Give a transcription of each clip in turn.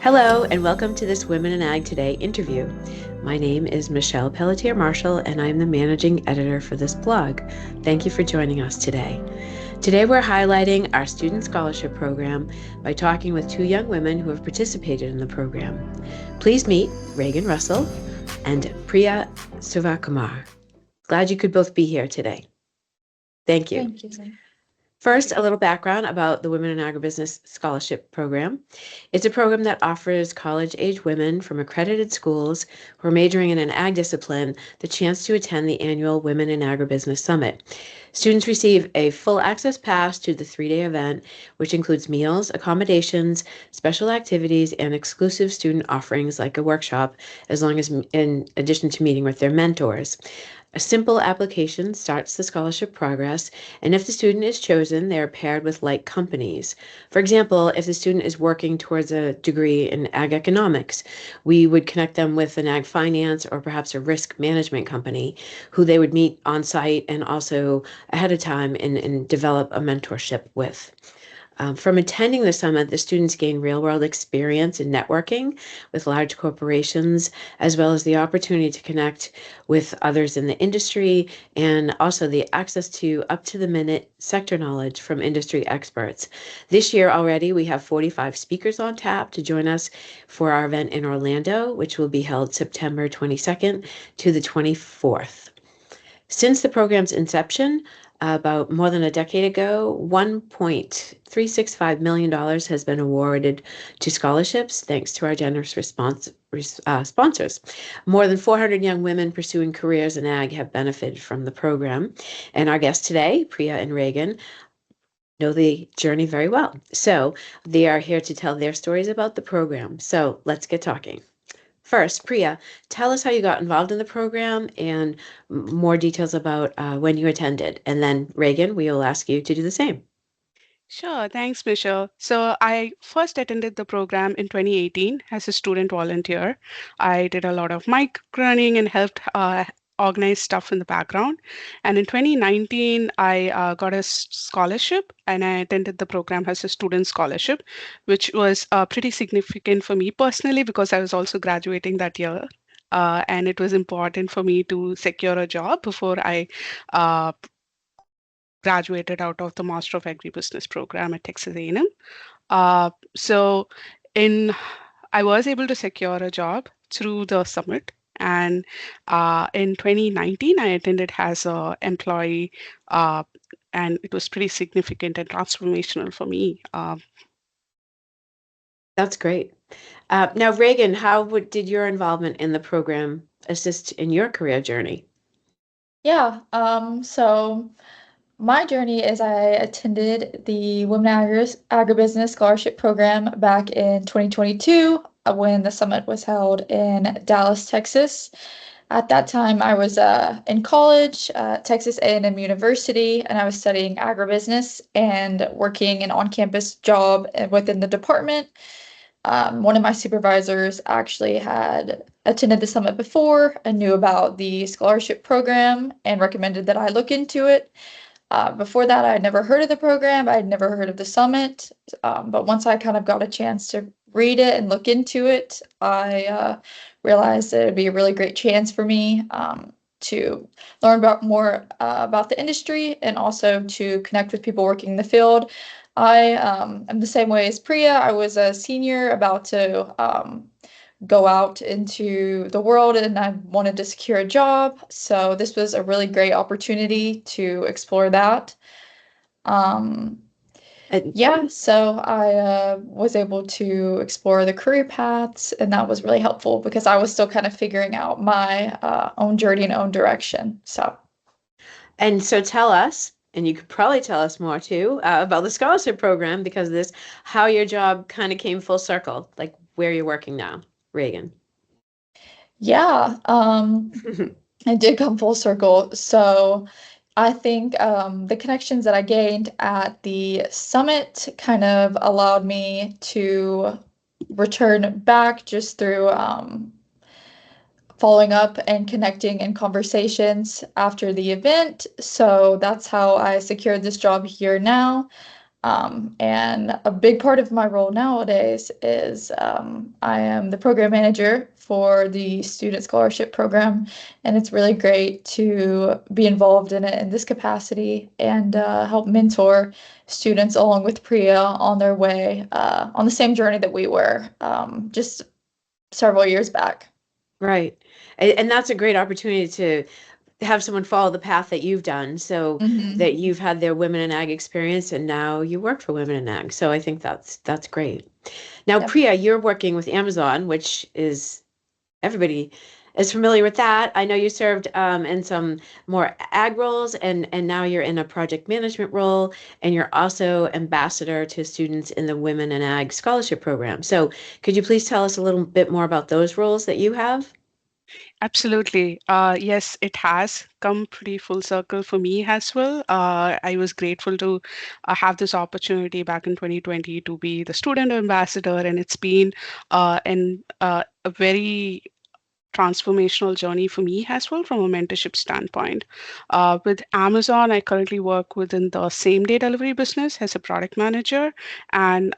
Hello, and welcome to this Women in Ag Today interview. My name is Michelle Pelletier Marshall, and I'm the managing editor for this blog. Thank you for joining us today. Today, we're highlighting our student scholarship program by talking with two young women who have participated in the program. Please meet Reagan Russell and Priya Suvakumar. Glad you could both be here today. Thank you. Thank you. First, a little background about the Women in Agribusiness Scholarship Program. It's a program that offers college-age women from accredited schools who are majoring in an ag discipline the chance to attend the annual Women in Agribusiness Summit. Students receive a full access pass to the 3-day event, which includes meals, accommodations, special activities, and exclusive student offerings like a workshop, as long as in addition to meeting with their mentors. A simple application starts the scholarship progress, and if the student is chosen, they are paired with like companies. For example, if the student is working towards a degree in ag economics, we would connect them with an ag finance or perhaps a risk management company who they would meet on site and also ahead of time and develop a mentorship with. From attending the summit, the students gain real-world experience in networking with large corporations, as well as the opportunity to connect with others in the industry, and also the access to up-to-the-minute sector knowledge from industry experts. This year already, we have 45 speakers on tap to join us for our event in Orlando, which will be held September 22nd to the 24th. Since the program's inception, about more than a decade ago, $1.365 million has been awarded to scholarships thanks to our generous sponsors. More than 400 young women pursuing careers in ag have benefited from the program. And our guests today, Priya and Reagan, know the journey very well. So they are here to tell their stories about the program. So let's get talking. First, Priya, tell us how you got involved in the program and more details about when you attended. And then, Reagan, we will ask you to do the same. Sure, thanks, Michelle. So I first attended the program in 2018 as a student volunteer. I did a lot of mic running and helped organize stuff in the background. And in 2019, I got a scholarship and I attended the program as a student scholarship, which was pretty significant for me personally because I was also graduating that year. And it was important for me to secure a job before I uh, graduated out of the Master of Agribusiness program at Texas A&M. So in I was able to secure a job through the summit. And in 2019, I attended as an employee, uh, and it was pretty significant and transformational for me. That's great. Now, Reagan, did your involvement in the program assist in your career journey? Yeah, so my journey is I attended the Agribusiness Scholarship Program back in 2022 when the summit was held in Dallas, Texas. At that time, I was in college, Texas A&M University, and I was studying agribusiness and working an on-campus job within the department. One of my supervisors actually had attended the summit before and knew about the scholarship program and recommended that I look into it. Before that, I had never heard of the program. I had never heard of the summit. But once I kind of got a chance to read it and look into it, I realized that it'd be a really great chance for me to learn about more about the industry and also to connect with people working in the field. I am the same way as Priya. I was a senior about to go out into the world and I wanted to secure a job. So this was a really great opportunity to explore that. Um, yeah, so I was able to explore the career paths, and that was really helpful because I was still kind of figuring out my own journey and own direction. And so tell us, and you could probably tell us more too, about the scholarship program because of this, how your job kind of came full circle, like where you're working now, Reagan. Yeah, it did come full circle. So I think the connections that I gained at the summit kind of allowed me to return back just through following up and connecting in conversations after the event. So that's how I secured this job here now. And a big part of my role nowadays is I am the program manager for the student scholarship program, and it's really great to be involved in it in this capacity and help mentor students along with Priya on their way on the same journey that we were just several years back. Right. And that's a great opportunity to have someone follow the path that you've done, so that you've had their women in ag experience and now you work for women in ag. So I think that's great. Now, Yep. Priya, you're working with Amazon, which is everybody is familiar with that. I know you served in some more ag roles, and now you're in a project management role, and you're also ambassador to students in the Women in Ag Scholarship Program. So could you please tell us a little bit more about those roles that you have? Absolutely. Yes, it has come pretty full circle for me as well. I was grateful to have this opportunity back in 2020 to be the student ambassador, and it's been a very transformational journey for me as well from a mentorship standpoint. With Amazon, I currently work within the same day delivery business as a product manager. And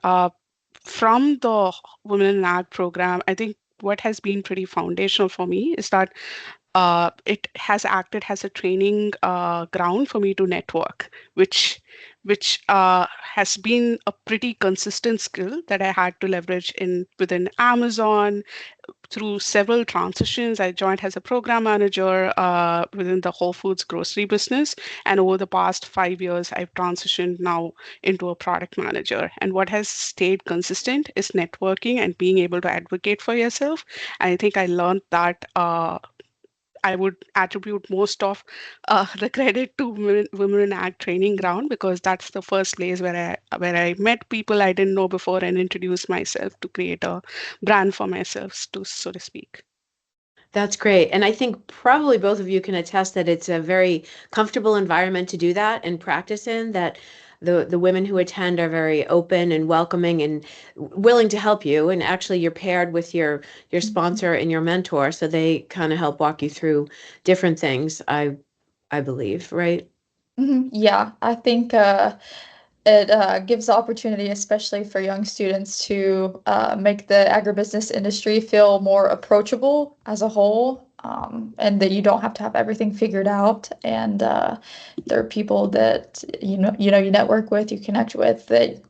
from the Women in Ag program, I think what has been pretty foundational for me is that it has acted as a training ground for me to network, which has been a pretty consistent skill that I had to leverage in within Amazon through several transitions. I joined as a program manager within the Whole Foods grocery business. And over the past 5 years, I've transitioned now into a product manager. And what has stayed consistent is networking and being able to advocate for yourself. And I think I learned that. I would attribute most of the credit to Women in Ag Training Ground, because that's the first place where I met people I didn't know before and introduced myself to create a brand for myself, to so to speak. That's great. And I think probably both of you can attest that it's a very comfortable environment to do that and practice in, that the women who attend are very open and welcoming and willing to help you. And actually you're paired with your sponsor and your mentor, so they kind of help walk you through different things, I believe, right? Yeah, I think it gives the opportunity, especially for young students, to make the agribusiness industry feel more approachable as a whole, and that you don't have to have everything figured out. And there are people that you network with, you connect with, that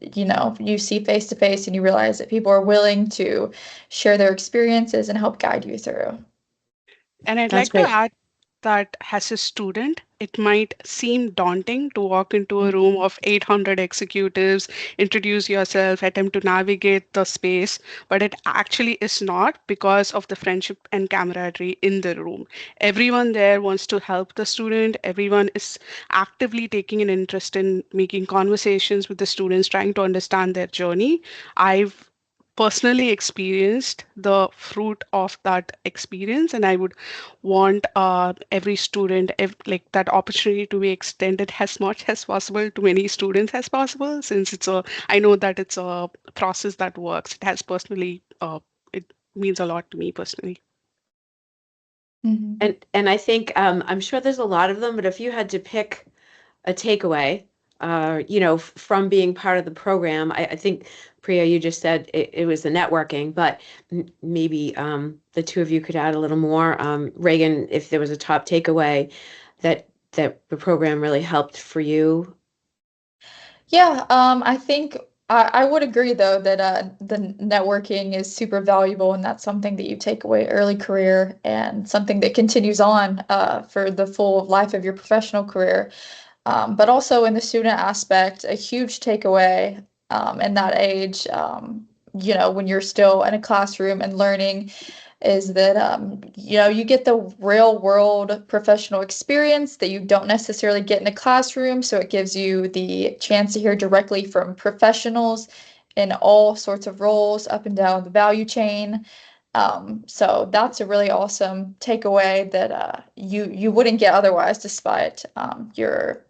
you see face to face, and you realize that people are willing to share their experiences and help guide you through. And I'd That's like to great. add that as a student, it might seem daunting to walk into a room of 800 executives, introduce yourself, attempt to navigate the space, but it actually is not, because of the friendship and camaraderie in the room. Everyone there wants to help the student. Everyone is actively taking an interest in making conversations with the students, trying to understand their journey. I've personally experienced the fruit of that experience, and I would want every student, like that opportunity to be extended as much as possible to many students as possible, since I know that it's a process that works. It means a lot to me personally. Mhm. And I think I'm sure there's a lot of them, but if you had to pick a takeaway, from being part of the program, I think, Priya, you just said it was the networking, but maybe the two of you could add a little more. Reagan, if there was a top takeaway that the program really helped for you. Yeah, I think I would agree though that the networking is super valuable, and that's something that you take away early career and something that continues on for the full life of your professional career. But also in the student aspect, a huge takeaway in that age, when you're still in a classroom and learning, is that you get the real world professional experience that you don't necessarily get in a classroom. So it gives you the chance to hear directly from professionals in all sorts of roles up and down the value chain. So that's a really awesome takeaway that you wouldn't get otherwise, despite your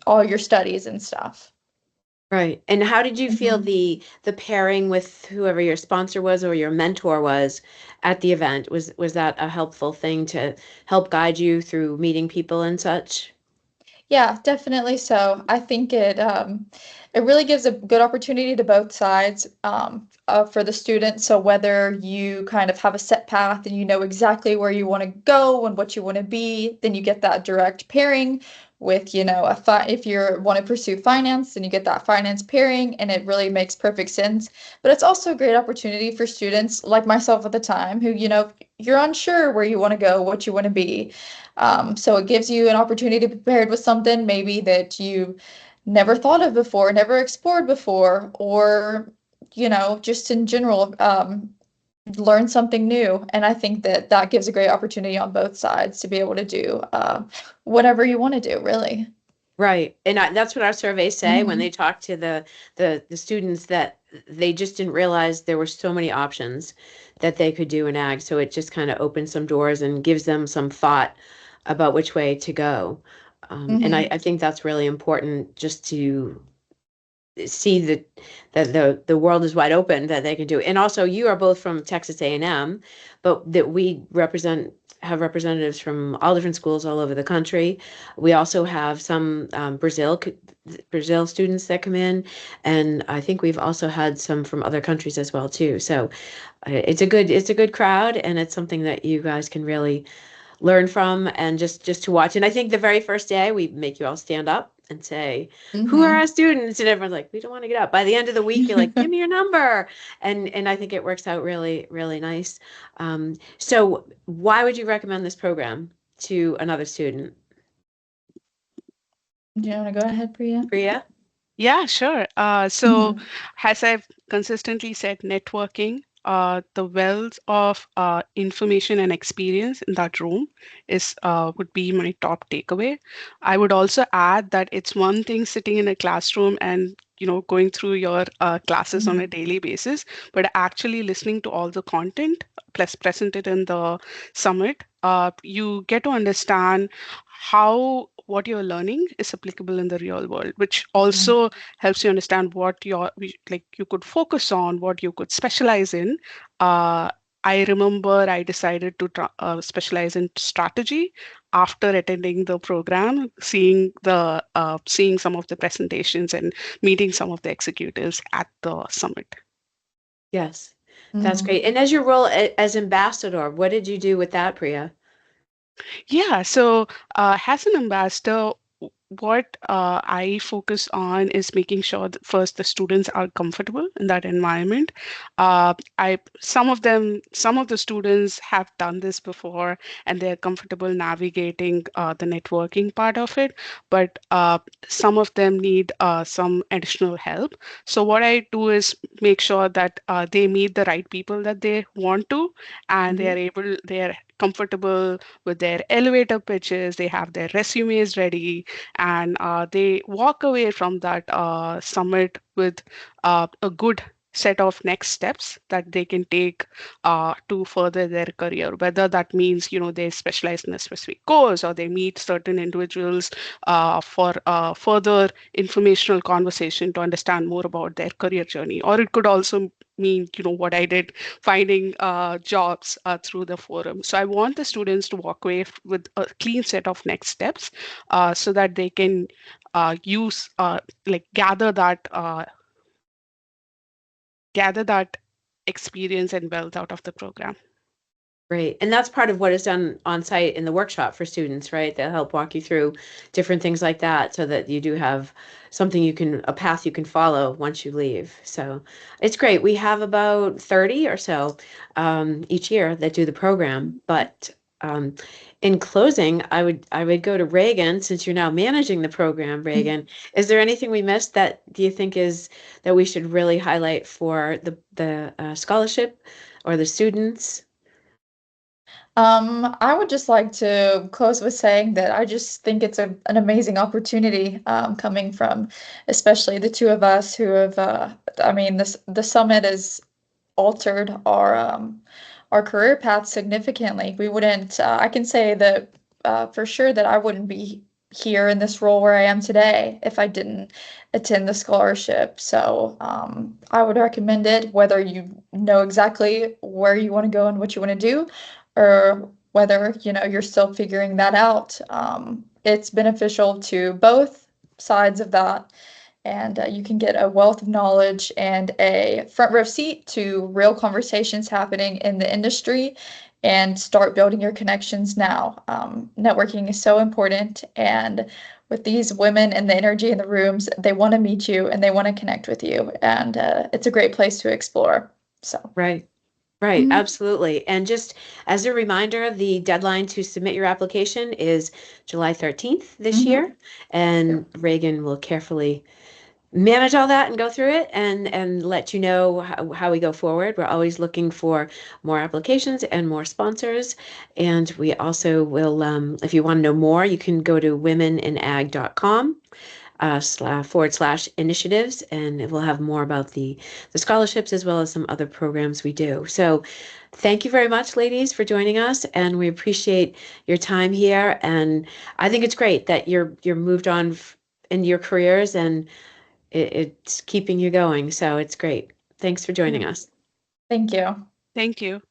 all your studies and stuff. Right. And how did you feel Mhm. the pairing with whoever your sponsor was or your mentor was at the event? Was that a helpful thing to help guide you through meeting people and such? Yeah, definitely so. I think it really gives a good opportunity to both sides for the students. So whether you kind of have a set path and you know exactly where you want to go and what you want to be, then you get that direct pairing with, if you want to pursue finance, then you get that finance pairing, and it really makes perfect sense. But it's also a great opportunity for students like myself at the time who, you're unsure where you want to go, what you want to be. So it gives you an opportunity to be paired with something maybe that you never thought of before, never explored before, or, just in general, learn something new. And I think that that gives a great opportunity on both sides to be able to do whatever you want to do, really. Right. And that's what our surveys say when Mhm. they talk to the students, that they just didn't realize there were so many options that they could do in ag. So it just kind of opens some doors and gives them some thought about which way to go. And I, Mhm. I think that's really important, just to see that the world is wide open, that they can do. And also, you are both from Texas A&M, but that we have representatives from all different schools all over the country. We also have some Brazil students that come in, and I think we've also had some from other countries as well too. So it's a good crowd, and it's something that you guys can really learn from, and just to watch. And I think the very first day we make you all stand up and say, "Who are Mhm. our students?" And everyone's like, "We don't want to get up." By the end of the week, you're like, "Give me your number," and I think it works out really really nice. So why would you recommend this program to another student? Do you want to go ahead, Priya? Priya? Yeah, sure. So, Mhm. as I've consistently said, networking, the wealth of information and experience in that room is would be my top takeaway. I would also add that it's one thing sitting in a classroom and going through your classes on a Mhm. daily basis, but actually listening to all the content plus presented in the summit, you get to understand how what you're learning is applicable in the real world, which Mhm. also helps you understand what like you could focus on, what you could specialize in. Uh, I remember I decided to specialize in strategy after attending the program, seeing some of the presentations and meeting some of the executives at the summit. Yes, that's Mhm. great. And as your role as ambassador, what did you do with that, Priya? Yeah, so as an ambassador, what I focus on is making sure that first the students are comfortable in that environment. Some of the students have done this before, and they're comfortable navigating the networking part of it, but some of them need some additional help. So what I do is make sure that they meet the right people that they want to, and Hmm. they are comfortable with their elevator pitches, they have their resumes ready, and they walk away from that summit with a good set of next steps that they can take to further their career, whether that means they specialize in a specific course, or they meet certain individuals for further informational conversation to understand more about their career journey, or it could also mean what I did, finding jobs through the forum. So I want the students to walk away with a clean set of next steps, so that they can use like gather that experience and wealth out of the program. Great. And that's part of what is done on site in the workshop for students, right? They'll help walk you through different things like that, so that you do have something a path you can follow once you leave. So it's great. We have about 30 or so each year that do the program. But um, in closing, I would go to Reagan, since you're now managing the program, Reagan. Is there anything we missed that do you think is that we should really highlight for the scholarship or the students? I would just like to close with saying that I just think it's an amazing opportunity coming from, especially the two of us who have. I mean, the summit has altered our career path significantly. We wouldn't. I can say that for sure that I wouldn't be here in this role where I am today if I didn't attend the scholarship. So I would recommend it, whether you know exactly where you want to go and what you want to do, or whether you're still figuring that out. it's beneficial to both sides of that. And you can get a wealth of knowledge and a front row seat to real conversations happening in the industry and start building your connections now. Networking is so important. And with these women and the energy in the rooms, they want to meet you and they want to connect with you. And it's a great place to explore. So, Right. Right, Mhm. absolutely. And just as a reminder, the deadline to submit your application is July 13th this Mhm. year, and Reagan will carefully manage all that and go through it and let you know how we go forward. We're always looking for more applications and more sponsors. And we also will, if you want to know more, you can go to womeninag.com /initiatives, and it will have more about the scholarships as well as some other programs we do. So thank you very much, ladies, for joining us, and we appreciate your time here. And I think it's great that you're moved on in your careers, and it's keeping you going. So it's great. Thanks for joining us. Thank you. Thank you.